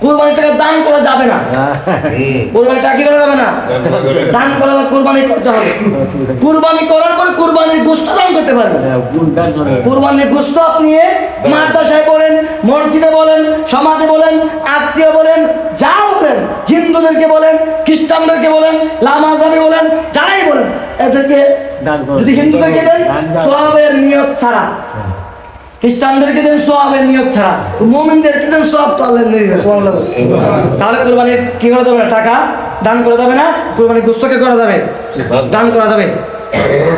কুরবানির টাকা দান করা যাবে না। কুরবানির টাকা কি করা যাবে না? দান করা, কুরবানি করতে হবে। কুরবানি করার পরে কুরবানির গোশত দান করতে পারবেন। কুরবানির গোশত আপনি মাদ্রাসায় বলেন, মসজিদে বলেন, সমাজে বলেন, আত্মীয় বলেন, যা বলেন, হিন্দুদেরকে বলেন, খ্রিস্টানদেরকে বলেন, লামাজামি বলেন, যারাই বলেন, এদেরকে যদি হিন্দুদেরকে দেন সওয়াবের নিয়ত ছাড়া, খ্রিস্টানদেরকে দেন সওয়াবের নিয়ত ছাড়া, মুমিনদেরকে দেন সওয়াব তো আল্লাহ দিয়ে দিবেন। সুবহানাল্লাহ। তাহলে কুরবানির কি করা যাবে না? টাকা দান করা যাবে না, কুরবানির গোশতকে করা যাবে, দান করা যাবে।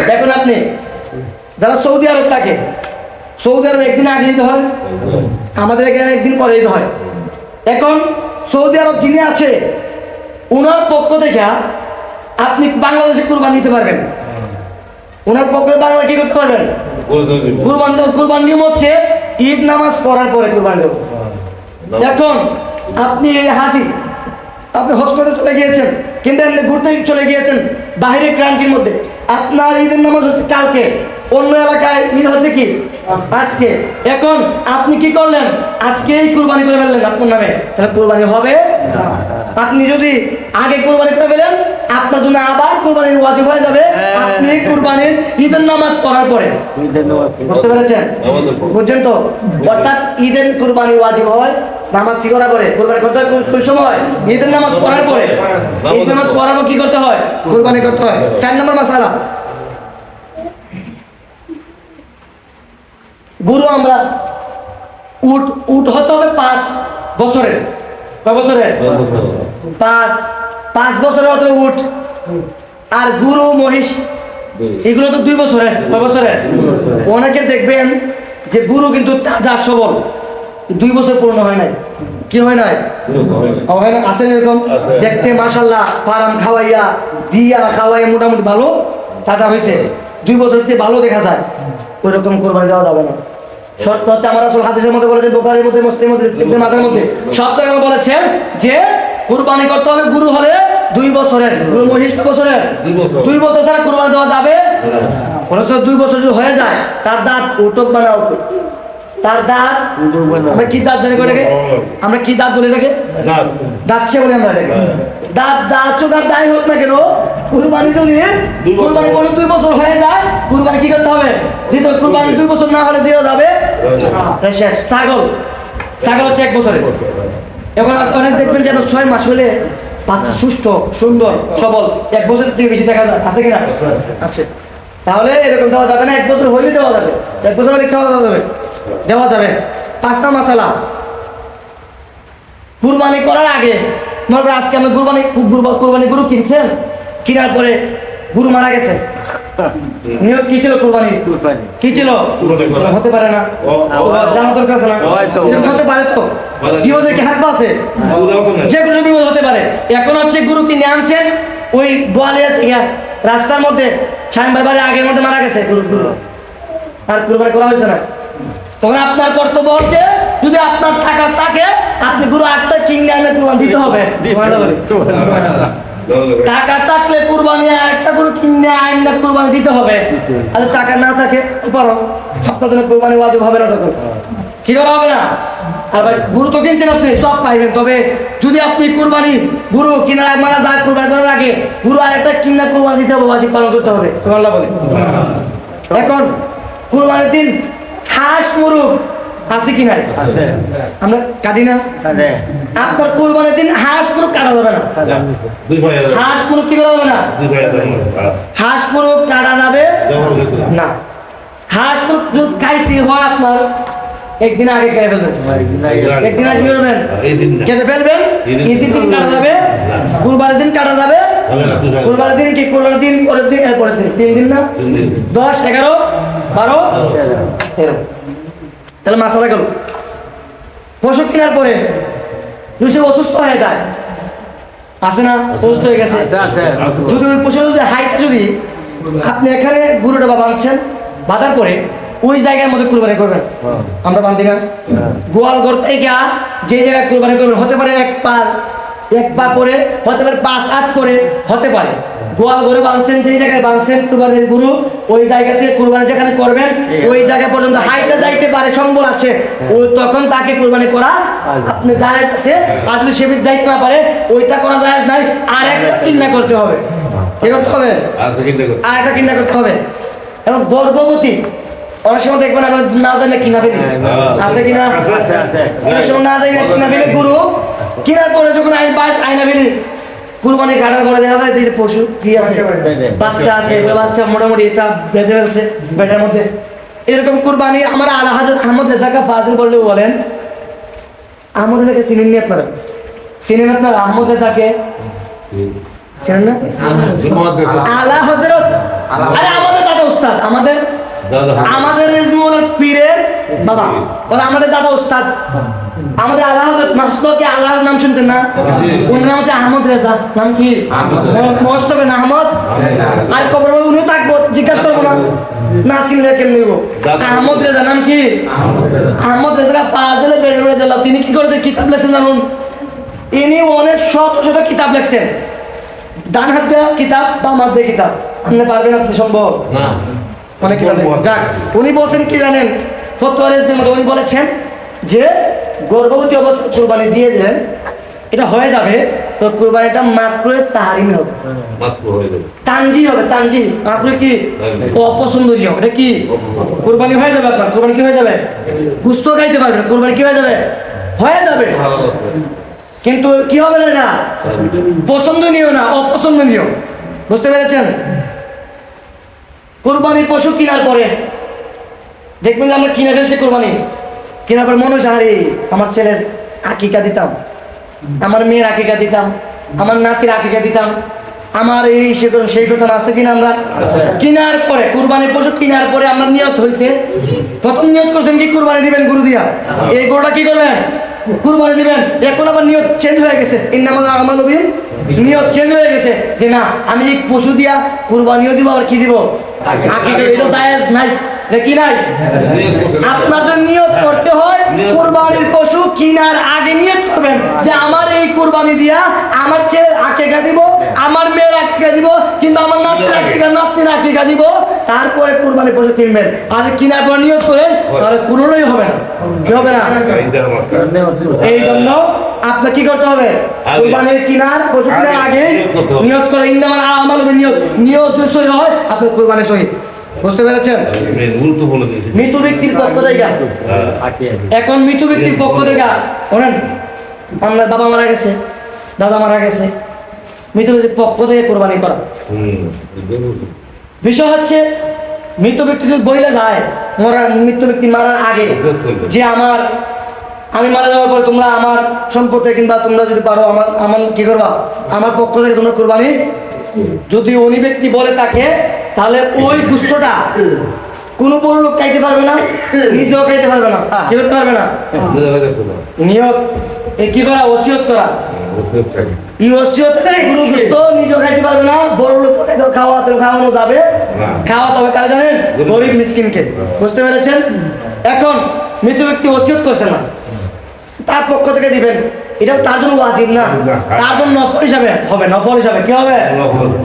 দেখুন আপনি যারা সৌদি আরব থাকে, সৌদি আরব একদিন আগে দিতে হয়, আমাদের এখানে একদিন পরে দিতে হয়। এখন সৌদি আরব যিনি আছে ওনার পক্ষ থেকে আপনি বাংলাদেশে কুরবানি দিতে পারবেন। ওনার পক্ষে বাংলা কি করতে পারবেন? কুরবানি দেব। কুরবানি নিয়ম হচ্ছে ঈদ নামাজ পড়ার পরে কুরবানি দেব। এখন আপনি এই হাজি, আপনি হসপিটালে চলে গিয়েছেন, কিন্তু আপনি ঘুরতে চলে গিয়েছেন বাইরে ক্রান্তির মধ্যে, আপনার ঈদের নামাজ হচ্ছে কালকে, অন্য এলাকায় ঈদ হচ্ছে কি আজকে। এখন আপনি কি করলেন? আজকেই কুরবানি করে ফেললেন আপনার নামে, তাহলে কুরবানি হবে না। আপনি যদি আগে কুরবানি করে ফেলেন আপনার জন্য আবার কুরবানির ওয়াজিব হয়ে যাবে আপনি কুরবানির ঈদের নামাজ পড়ার পরে। বুঝতে পেরেছেন? বুঝছেন তো? অর্থাৎ ঈদের কুরবানি ওয়াজিব হয় নামাজ কি করার পরে, কুরবানি করতে হয় কোন সময়? ঈদের নামাজ পড়ার পরে। ঈদের নামাজ পড়ার পর কি করতে হয়? কুরবানি করতে হয়। 4 নম্বর মাসালা, গরু আমরা উট হতে হবে 5 বছরের। কয় বছরের? 5 বছরের হতে উট। আর গরু মহিষ এগুলো তো 2 বছরের। কয় বছরের? অনেকে দেখবেন যে গরু কিন্তু তাজা সবল, 2 বছর পূর্ণ হয় নাই। কি হয় নাই? হয় না? আসেন এরকম দেখতে মাশাআল্লাহ, ফার্ম খাওয়াইয়া দিয়া খাওয়াইয়া মোটামুটি ভালো তাজা হয়েছে, 2 বছর দিয়ে ভালো দেখা যায়, ওই রকম কোরবানি দেওয়া যাবে না। শর্ত হচ্ছে আমার রাসূল হাদিসের মধ্যে বলেছেন, বুখারীর মধ্যে, মুসলিমের মধ্যে, ইবনে মাজাহর মধ্যে সব জায়গায় বলেছেন যে কুরবানি করতে হবে গরু হলে 2 বছরের, গরু মহিষ 2 বছরের। 2 বছর ছাড়া কুরবানি দেওয়া যাবে না। 2 বছর যদি হয়ে যায় তার দাঁত উঠুক বা না উঠুক, তার দাঁত, আমরা কি দাঁত জানি করে, আমরা কি দাঁত বলি এটাকে? দাঁতছে বলি আমরা এটাকে। দাঁত চোখ আর দায় হোক না কেন, কুরবানি যদি কুরবানি করে 2 বছর হয়ে যায়, কুরবানি কি করতে হবে? দিতে। কুরবানি 2 বছর না হলে দেওয়া যাবে শেষ। ছাগল হচ্ছে 1 বছরের। এখন অনেক দেখবেন যে 6 মাস হলে বাচ্চা সুস্থ সুন্দর সবল, 1 বছরের থেকে বেশি দেখা যায়, আছে কিনা? আছে। তাহলে এরকম দেওয়া যাবে না, 1 বছর হইলে দেওয়া যাবে, 1 বছর হলে দেওয়া যাবে, দেওয়া যাবে। 5টা মাসালা, কুরবানি করার আগে মনে করেন আজকে আমি কুরবানি গরু কিনছেন, কেনার পরে গরু মারা গেছে, নিয়ত কি ছিল? কুরবানি কি ছিল? হতে পারে না, জানা দরকার আছে না? হতে পারে তো, বিপদের কি হাত আছে? যে কোনো বিপদ হতে পারে। এখন হচ্ছে গরু কিনে আনছেন ওই বোয়ালিয়া থেকে, রাস্তার মধ্যে শাহিন ভাই বাড়ির আগের মধ্যে মারা গেছে গরু, আর কুরবানি করা হয়েছে না। তখন আপনার কর্তব্য হচ্ছে যদি আপনার টাকা থাকে আপনি গরু 8টা কিনে আনে কুরবানি দিতে হবে। টাকা থাকলে কুরবানি 1টা গরু কিনে আইনা কুরবানি দিতে হবে। আর টাকা না থাকে পারো আপনার জন্য কুরবানি ওয়াজিব হবে না, তখন কি করা হবে না। আর ভাই গরু তো কিনছেন আপনি, সব পাইবেন, তবে যদি আপনি কুরবানি গরু কিনা মারা যায় কুরবানি করার আগে গরু আরেকটা কিনা কুরবানি দিতে হবে, ওয়াজিব পালন করতে হবে। আল্লাহ বলে এখন কুরবানির দিন হাঁস মুরগ আছে কি নাই? আমরা কাটি না। আপনার কুরবানির দিন হাঁস মুরগ কাটা যাবে না। হাঁস মুরগ কি করা যাবে না? হাঁস মুরগ কাটা যাবে না। হাঁস মুরগ যদি খাইতে হয় আপনার একদিন আগে কেটে ফেলবেন, একদিন আগে করবেন, কেটে ফেলবেন। ঈদের দিন কাটা যাবে, কুরবানির দিন কাটা যাবে। কুরবানির দিন কি? কুরবানির দিন পরের দিন, এরপরের দিন, 3 দিন না? 10, 11, 12, 13। তাহলে মাসালা গেল। পশু কেনার পরে যদি অসুস্থ হয়ে যায়, আছে না? অসুস্থ হয়ে গেছে, যদি ওই পশু যদি হাইটটা যদি আপনি এখানে গরুটা বাঁধছেন, বাঁধার পরে ওই জায়গার মধ্যে কুরবানি করবেন, আমরা বাঁধি না? গোয়াল ঘর থেকে যে জায়গায় কুরবানি করবেন, হতে পারে 1 পা করে, হতে পারে 5 হাত করে, হতে পারে গোয়াল ঘরে বাঁধছেন, যেই জায়গায় বাঁধছেন কুরবানির গরু, ওই জায়গা থেকে কুরবানি যেখানে করবেন ওই জায়গা পর্যন্ত হাইটে যাইতে পারে, সম্বল আছে, ও তখন তাকে কুরবানি করা আপনি জায়েজ আছে। আর যদি সে যাইতে না পারে ওইটা করা জায়েজ নাই, আর একটা কিনা করতে হবে। কি করতে হবে? আর একটা কিনা করতে হবে। এবং গর্ভবতী অনেক সময় দেখবেন আমরা না জানে কিনা ফেলি, আছে কিনা? অনেক সময় না জানি কিনা ফেলি গরু, কিনার পরে যখন আইনা ফেলি কুরবানি কাটার পরে দেখা যায় যে পশু কি আছে, বাচ্চা আছে, বাচ্চা মোটামুটি এটা বেঁধে ফেলছে পেটের মধ্যে। এরকম কুরবানি আমার আলা হযরত আহমদ রেজা ফাজিল বললে বলেন, আহমদ রেজাকে চিনেন নি আপনারা? চিনেন আপনারা আহমদ রেজাকে? চিনেন না? আলা হযরত, আরে আমাদের দাদা উস্তাদ, আমাদের রেজমুল পীরের বাবা, বলে আমাদের দাদা উস্তাদ, আমাদের আলা হযরত মাসলকে আল্লাহর নাম শুনতেন না? ওর নাম হচ্ছে আহমদ রেজা। নাম কি? মস্তকের আহমদ। আর কবর বলে উনিও থাকবো, জিজ্ঞাসা করবো না, না চিনলে কেন নিব? আহমদ রেজা। নাম কি? আহমদ রেজা পাজলে বের করে দিলাম। তিনি কি করেছেন? কিতাব লেখছেন জানুন। ইনি অনেক শত শত কিতাব লেখছেন, ডান হাত দেওয়া কিতাব, বাম হাত দিয়ে কিতাব। আপনি পারবেন? আপনি সম্ভব না। অনেক কিতাব লেখছেন। যাক, উনি বলছেন কি জানেন? ফতোয়া রেজদের মধ্যে উনি বলেছেন যে গর্ভবতী অবস্থা কুরবানি দিয়ে দেন, এটা হয়ে যাবে তো কুরবানিটা মাত্র তাহরিমি হবে, তানজি হবে, তানজি। মাত্র কি? অপছন্দনীয়। এটা কি? কুরবানি হয়ে যাবে আপনার, কুরবানি কি হয়ে যাবে? গুস্ত খাইতে পারবেন, কুরবানি কি হয়ে যাবে? হয়ে যাবে। কিন্তু কি হবে না? এটা পছন্দনীয় না, অপছন্দনীয়। বুঝতে পেরেছেন? কুরবানির পশু কেনার পরে দেখবেন যে আমরা কিনে ফেলছি কুরবানি, কেনার পর মনে হচ্ছে আরে আমার ছেলের আকিকা দিতাম, আমার মেয়ের আকিকা দিতাম, আমার নাতির আকিকা দিতাম, আমার এই সেই কথা আছে কিনা? আমরা কেনার পরে, কুরবানির পশু কেনার পরে আমরা নিয়ত হয়েছে, প্রথম নিয়ত করছেন কি কুরবানি দিবেন গরু দিয়া, এই গরুটা কি করবেন? কুরবানি দিবেন। এখন আবার নিয়ত চেঞ্জ হয়ে গেছে, ইন্নামাল আমালু বিন, নিয়ত চেঞ্জ হয়ে গেছে যে না আমি পশু দিয়া কুরবানিও দিব, আবার কি দিব? আকিকা। এটা জায়েজ নাই, কি নাই? আপনার যদি নিয়ত করতে হয় কুরবানির পশু কেনার আগে নিয়ত করবেন যে আমার এই কুরবানি দিয়া আমার ছেলের আকিকা দিব, আমার মেয়ের আকিকা দিব, কিন্তু আমার নাতির আকিকা, নাতনির আকিকা দিব, তারপরে কুরবানির পশু কিনবেন। আর কেনার পর নিয়ত করেন তাহলে কোনোটাই হবে না। কি হবে না? এই জন্য আপনার কি করতে হবে? কুরবানির কেনার পশু কেনার আগে নিয়ত করে, ইন্নামাল আমালু বিন-নিয়ত, নিয়ত যদি সহিহ হয় আপনার কুরবানি সহিহ। বুঝতে পেরেছেন? মৃত ব্যক্তির পক্ষ থেকে, এখন মৃত ব্যক্তির পক্ষ থেকে শোনেন, আমরা বাবা মারা গেছে, দাদা মারা গেছে, মৃত ব্যক্তির পক্ষ থেকে কোরবানি করা। বিষয় হচ্ছে মৃত ব্যক্তি যদি বইলে যায়, মৃত ব্যক্তি মারার আগে যে আমি মারা যাওয়ার পর তোমরা আমার সম্পদে কিংবা তোমরা যদি পারো আমার কি করবা, আমার পক্ষ থেকে তোমরা কোরবানি, যদি উনি ব্যক্তি বলে তাকে, তাহলে ওই গুস্তটা কোনো বড় লোক খাইতে পারবে না, নিজেও খাইতে পারবে না। কি করতে পারবে না? নিয়ত কি করা? ওসিয়ত করা। এই ওসিয়তে গুরু গুস্ত নিজেও খাইতে পারবে না, বড় লোক খাওয়ানো যাবে, খাওয়াতে হবে কারা জানেন? গরিব মিসকিনকে। বুঝতে পেরেছেন? এখন মৃত ব্যক্তি ওসিয়ত করছে না, তার পক্ষ থেকে দিবেন, এটা তার জন্য ওয়াজিব না, তার জন্য নফল হিসাবে হবে। নফল হিসাবে কি হবে?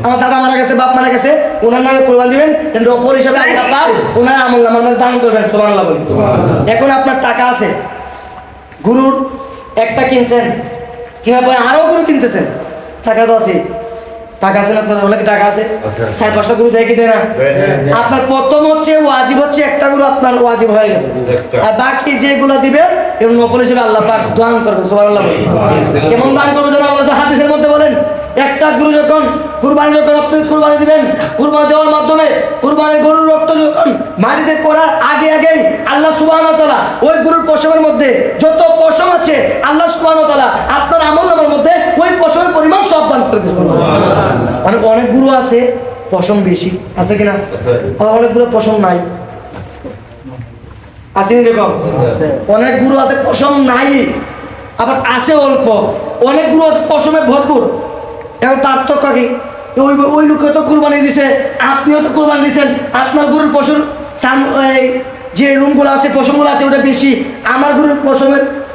আমার দাদা মারা গেছে, বাপ মারা গেছে, ওনার নামে কোরবানি দিবেন, নফল হিসাবে আল্লাহ ওনার আমল নামায় দান করবেন। সুবহানাল্লাহ বলি। এখন আপনার টাকা আছে, গরুর একটা কিনছেন, কেনার পরে আরো গরু কিনতেছেন, টাকা তো আছে, টাকা আছে না আপনার? অনেক টাকা আছে, 4-5টা গরু দেয় কি দেয় না? আপনার প্রথম হচ্ছে ওয়াজিব হচ্ছে একটা গরু আপনার ওয়াজিব হয়ে গেছে, আর বাকি যেগুলো দিবেন এবং নফল হিসেবে আল্লাহ পাক দান করবে। সুবহানাল্লাহ। কেমন দান করবে যেন আল্লাহ হাদিসের মধ্যে বলেন, একটা গরু যখন কুরবানি আপনি কুরবানি দিবেন, কুরবানি দেওয়ার মাধ্যমে কুরবানির গরুর রক্ত যখন মাটিতে পড়ার আগেই আল্লাহ সুবহানাহু ওয়া তাআলা ওই গরুর পশমের মধ্যে যত পশম আছে আল্লাহ সুবহানাহু ওয়া তাআলা আপনার আমলনামার মধ্যে ওই পশমের পরিমাণ সব দান করবে। অনেক গরু আছে পশম বেশি আছে কিনা, অনেকগুলো পশম নাই, আসেনি দেখো? অনেক গরু আছে পশম নাই, আবার আছে অল্প। অনেক গরু আছে পশমে ভরপুর। এখন পার্থক্য কি? ওই লোকে তো কুরবানি দিছে, আপনিও তো কুরবানি দিচ্ছেন, আপনার গরুর পশুর যে রুমগুলো আছে, পশমগুলো আছে ওটা বেশি, আমার গরুর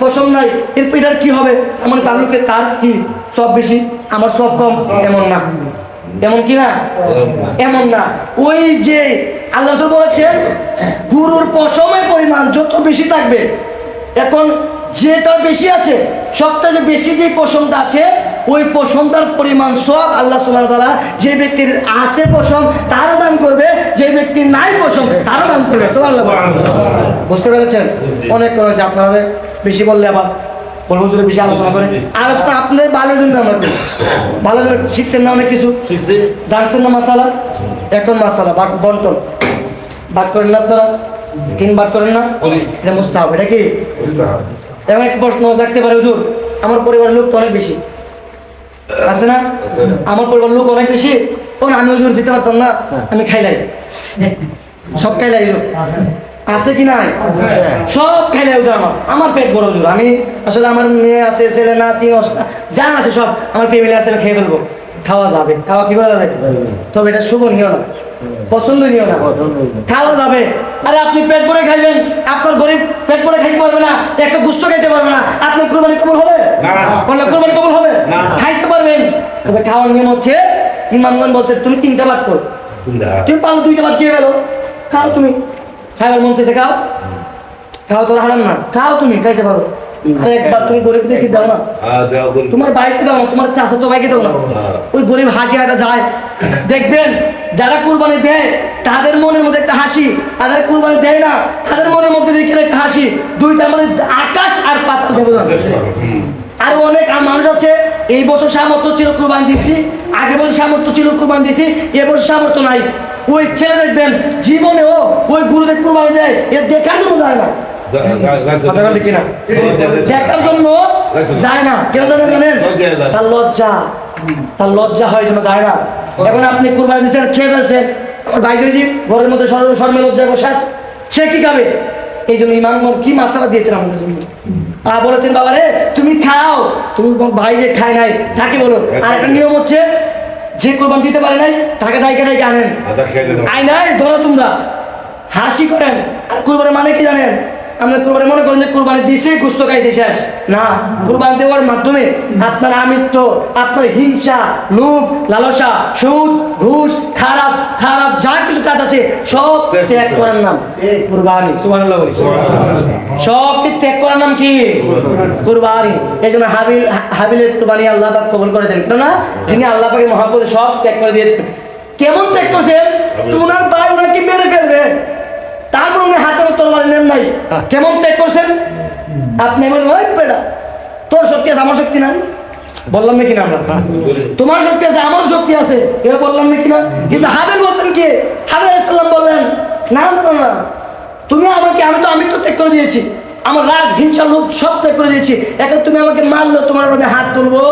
পশম নাই, এটার কি হবে? আমার তার লোকে তার কি সব বেশি, আমার সব কম, এমন না। এমন কি না? এমন না। ওই যে আল্লাহ রাসূল বলেছেন গরুর পশমের পরিমাণ যত বেশি থাকবে, এখন যেটা বেশি আছে সবথেকে বেশি যে পশমটা আছে ওই পশমটার পরিমাণ সব আল্লাহ সুবহানাহু ওয়া তাআলা যে ব্যক্তির আছে পশম তারও দান করবে, যে ব্যক্তির নাই পশম তারও দান করবে। সুবহানাল্লাহ। বুঝতে পেরেছেন? অনেক করেছে আপনারা বেশি বললে আবার বলবো যদি বেশি আলোচনা করে। আলোচনা আপনাদের ভালোর জন্য আমরা করি। ভালো জন্য শিখছেন না অনেক কিছু, জানছেন না মাসালা। এখন মাসালা বন্টন ভাগ করেন না আপনারা, 3 ভাগ করেন না, এটা মুস্তাহাব। এটা কি এমন একটা প্রশ্ন থাকতে পারে, হুজুর আমার পরিবারের লোক তো অনেক বেশি আছে না, আমার পরিবারের লোক অনেক বেশি, কোন আমি হুজুর দিতে পারতাম না, আমি খাইলাই, সব খাইলাই হুজুর, আছে কি নাই? সব খাইলাই হুজুর, আমার পেট বড় হুজুর, আমি আসলে আমার মেয়ে আছে, ছেলে নাতি যা আছে সব আমার ফ্যামিলি আছে, আমি খেয়ে ফেলবো। খাওয়া যাবে, খাওয়া কি করা যাবে, তবে এটা শুভনীয় না, পছন্দনীয় না। খাওয়া যাবে, আরে আপনি পেট ভরে খাইবেন, আপনার গরিব পেট ভরে খাইতে পারবে না, একটা গুস্ত খাইতে পারবে না, আপনার কুরবানি কবুল হবে না? কুরবানি কবুল হবে? খাইতে পারবেন, তবে খাওয়ার নিয়ম হচ্ছে ইমামগণ বলছে তুমি 3টা ভাগ করো, তুমি পারো 2টা ভাগ খেয়ে ফেলো, খাও তুমি, খাইবার মন চাইছে খাও, খাও তো হারাম না, খাও তুমি খাইতে পারো। আরে একবার তুমি গরিব দেখে দাও না, তোমার ভাইকে দাও না, তোমার চাচাতো ভাইকে দাও না, ওই গরিব হাঁটি হাঁটা যায়, দেখবেন যারা কুরবানি দেয় তাদের মনের মধ্যে একটা হাসি, আর যারা কুরবানি দেয় না তাদের মনের মধ্যে দেখে একটা হাসি, দুইটার মধ্যে আকাশ আর পাতাল ব্যবধান। আর অনেক মানুষ আছে এই বছর সামর্থ্য ছিল কুরবানি দিচ্ছি, আগের বছর সামর্থ্য ছিল কুরবানি দিচ্ছি, এবছর সামর্থ্য নাই, ওই ছেলে দেখবেন জীবনেও ওই গুরুদেব কুরবানি দেয়, এর দেখার জন্য যায় না, দেখার জন্য যায় না, কেন জানেন? তার লজ্জা, তার লজ্জা হয় জন্য যায় না। এখন আপনি কুরবানি দিচ্ছেন, খেয়ে ফেলছেন, আমার ভাই যদি ঘরের মধ্যে শর্মে লজ্জায় বসে আছে, সে কি খাবে? এই জন্য ইমামগণ কি মাসালা দিয়েছেন আমাদের জন্য, বলেছেন বাবা রে তুমি খাও, তুমি ভাই যে খায় নাই তাকে বলো। আর একটা নিয়ম হচ্ছে যে কুরবানি দিতে পারে নাই তাকে ডাইকে ডাইকে আনেন, আই নাই ধরো তোমরা হাসি করেন। আর কুরবানি মানে কি জানেন? আমরা কুরবানি মনে করেন যে কুরবানি দিছে গোস্ত খাইছে শেষ না, কুরবানি দেওয়ার মাধ্যমে আপনার আমিত্ব, আপনার হিংসা, লোভ, লালসা, সুদ, ঘুষ, খারাপ খারাপ যা কিছু কাজ আছে সব ত্যাগ করার নাম কুরবানি। সুবহানাল্লাহ। সব ত্যাগ করার নাম কি? কুরবানি। এই জন্য হাবিলের কুরবানি আল্লাহ পাক কবুল করেছেন, কেন না? তিনি আল্লাহ পাকের মহব্বতে সব ত্যাগ করে দিয়েছেন। কেমন ত্যাগ করছেন? ওনার ভাই ওনাকে মেরে ফেলবে, তারপর উনি হাতের তরবারি নেন নাই, কেমন ত্যাগ করছেন? আপনি বলেন ওই বেটা তোর শক্তি আছে আমার শক্তি নাই, বললাম নাকি না? আমরা তোমার শক্তি আছে আমার শক্তি আছে, এ বললাম নাকি না? কিন্তু হাবিল বলছেন কি? হাবিল আলাইহিস সালাম বললেন না না না, তুমি আমাকে, আমি তো ত্যাগ করে দিয়েছি, আমার রাগ হিংসা লোভ সব ত্যাগ করে দিয়েছি, এখন তুমি আমাকে মারলো, তোমার উপরে হাত তুলবো?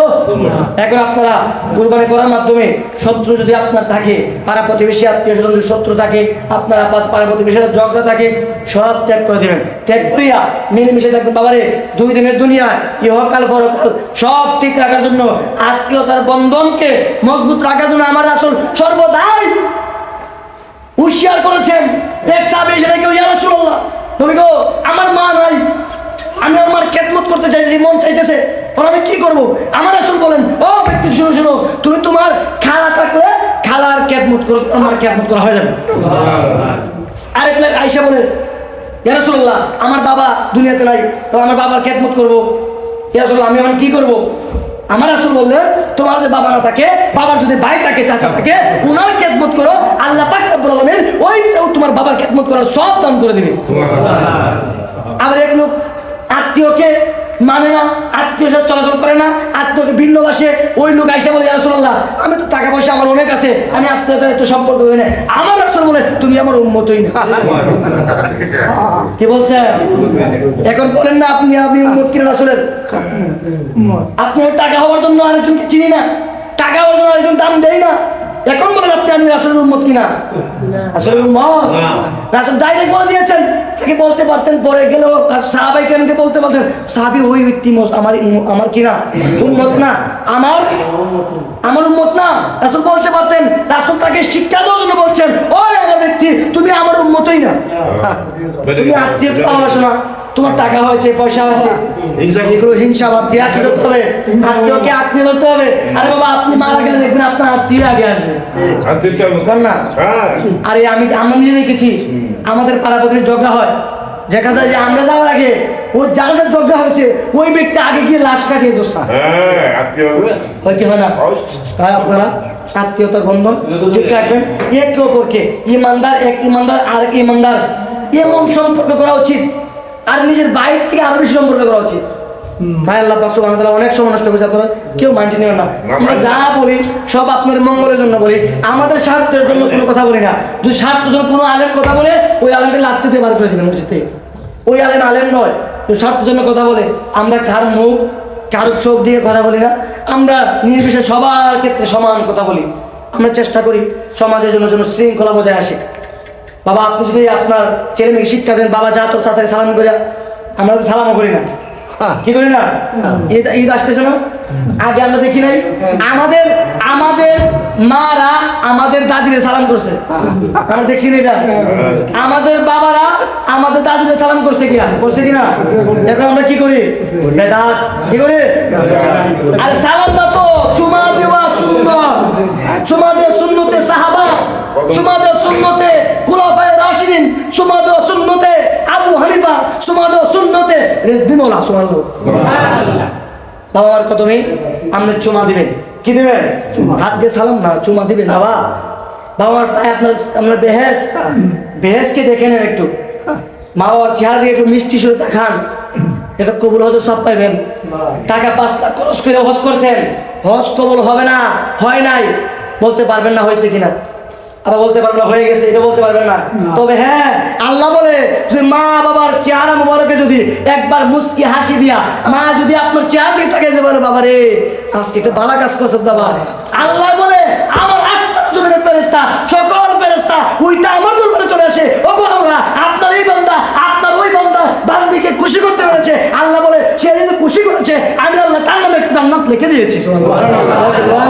এখন আপনারা কুরবানি করার মাধ্যমে শত্রু যদি আপনার থাকে, পাড়া প্রতিবেশী আত্মীয় স্বজন যদি শত্রু থাকে, আপনার পাড়া প্রতিবেশীর ঝগড়া থাকে, সব ত্যাগ করে দেবেন। ত্যাগ করিয়া মিলেমিশে থাকবেন। বাবারে 2 দিনের দুনিয়া ইহকাল পরকাল সব ঠিক রাখার জন্য, আত্মীয়তার বন্ধনকে মজবুত রাখার জন্য আমার রাসূল সর্বদাই হুঁশিয়ার করেছেন। এক সাহাবী এসে দেখে ইয়া রাসূলুল্লাহ, তুমি গো আমার মা নাই, আমি আমার খেদমত করতে চাইছি, মন চাইতেছে, আমি কি করব? আমার রাসূল বলেন ও ব্যক্তি শুনো শুনো, তুমি তোমার খালা থাকলে খালার খেদমত করো, আমার খেদমত করা হয়ে যাবে। আরেক লোক আয়েশা বলে ইয়া রাসূলুল্লাহ আমার বাবা দুনিয়াতে নাই, তো আমার বাবার খেদমত করব, ইয়া রাসূলুল্লাহ আমি এখন কি করব? আমার রাসূল বললেন তোমার যদি বাবা না থাকে, বাবার যদি ভাই থাকে, চাচা থাকে, ওনার খেদমত করো, আল্লাহ পাক রব্বুল আলামিন ওই তোমার বাবার খেদমত করার সব দান করে দিবে। আবার এক লোক আত্মীয়কে মানে না, আত্মীয় সাথে চলাচল করে না, আত্মীয়কে ভিন্নবাসে, ওই লোক আইসা বলে ইয়া রাসূলুল্লাহ আমি তো টাকা পয়সা আমার অনেক আছে, আমি আত্মীয়তার এত সম্পর্ক হই না। আমার রাসূল বলে তুমি আমার উম্মতই না। কি বলছেন? এখন বলেন না আপনি উম্মত কিনা রাসূলের? আপনি টাকা হওয়ার জন্য আরেকজনকে চিনি না, টাকা হওয়ার জন্য আরেকজন দাম দেয় না, এখন বলেন আপনি আমি রাসূলের উম্মত কিনা? রাসূলের উম্মত রাসূল ডাইরেক্ট বলে দিয়েছেন, তাকে বলতে পারতেন পরে গেলেও, সাহাবাই কেরামকে বলতে পারতেন সাহাবী ওই ব্যক্তি আমার কিনা উম্মত না, আমার উম্মত না। রাসূল বলতে পারতেন, রাসূল তাকে শিক্ষা দেওয়ার জন্য বলছেন ওই আমার ব্যক্তি তুমি আমার উম্মতই না, তুমি আত্মীয় ভালোবাসো না, তোমার টাকা হয়েছে, পয়সা হয়েছে, এগুলো হিংসা বাদ দিয়ে কি করতে হবে? আত্মীয়কে আত্মীয় করতে হবে। আরে বাবা, আপনি মারা গেলে দেখবেন আপনার আত্মীয় আগে আসবে না? আরে আমরা নিজে দেখেছি, আমাদের পাড়া প্রতিদিন ঝগড়া হয়, দেখা যায় যে আমরা যাওয়ার আগে ওই যার সাথে ঝগড়া হয়েছে ওই ব্যক্তি আগে গিয়ে লাশ কাটিয়ে দোষা হয় কি হয় না? তাই আপনারা আত্মীয়তার বন্ধন ঠিক রাখবেন, একে অপরকে ইমানদার আর এক ইমানদার এমন সম্পর্ক করা উচিত, আর নিজের বাইরে থেকে আরো বেশি সম্পর্ক করা উচিত। তাই আল্লাহ পাক সুবহানাহু ওয়া তাআলা অনেক সময় নষ্ট করেছে, আপনারা কেউ মাইন্ড নেবেন না। আমরা যা বলি সব আপনার মঙ্গলের জন্য বলি, আমাদের স্বার্থের জন্য কোনো কথা বলি না। যদি স্বার্থের জন্য কোনো আলেম কথা বলে ওই আলেমকে লাত্তি দিয়ে বার করে দেবেন, বুঝতে? ওই আলেম নয়, তো স্বার্থের জন্য কথা বলে। আমরা কার মুখ কারোর চোখ দিয়ে কথা বলি না, আমরা নির্বিশেষে সবার ক্ষেত্রে সমান কথা বলি। আমরা চেষ্টা করি সমাজের জন্য যেন শৃঙ্খলা বজায় আসে। বাবা, আপনি যদি আপনার ছেলে মেয়ে শিক্ষা দেন, বাবা যা তোর চাচাকে সালাম করে, আমরা তো সালামও করি না, কি করি না? ঈদ আসতেছে না, আগে আমরা দেখি নাই আমাদের মারা আমাদের দাদিরে সালাম করছে, আমরা দেখছি না এটা? আমাদের বাবারা আমাদের দাদিরে সালাম করছে কিনা? এখন আমরা কি করি? কি করি? আর সালাম না তো চুমা দেওয়া সুন্নাত, চুমা দেওয়া সুন্নতে সাহাবা, চুমা দেওয়া সুন্নতে খুলাফায়ে রাশিদিন, চুমা দেওয়া সুন্নতে আবু হানিফা, চুমা দেওয়া সুন্নতে রেজভি মাওলা। সুবহানাল্লাহ। বাবার কদমে আপনি চুমা দিবেন, কি দিবেন? হাত দিয়ে সালাম না, চুমা দিবেন। বাবার পায়ে আপনার বেহেশকে দেখে নেন একটু, মা বাবার চেহারা দিয়ে একটু মিষ্টি সুরে দেখান, এটা কবুল হতে সব পাইবেন। টাকা 5 লাখ খরচ করে হজ করছেন, হজ কবুল হবে না, হয় নাই, বলতে পারবেন না হয়েছে কিনা, আবার বলতে পারবেন না হয়ে গেছে, এটা বলতে পারবেন না। তবে হ্যাঁ, আল্লাহ বলে যে মা বাবার চেহারা মোবারকে যদি একবার মুস্কি হাসি দিয়া মা যদি আপনার চেহারা দিয়ে তাকে যে বলে বাবা রে আজকে একটা ভালো কাজ করছো বাবা, আল্লাহ বলে আমার আসমান জমিনের ফেরেশতা, সকল ফেরেশতা ওইটা আমার দরবারে চলে আসে, ও আল্লাহ আপনার এই বান্দা, আপনার ওই বান্দা বান্দিকে খুশি করতে পেরেছে। আল্লাহ বলে সে যদি খুশি করেছে, আমি আল্লাহ তার নামে একটা জান্নাত লিখে দিয়েছি। সুবহানাল্লাহ।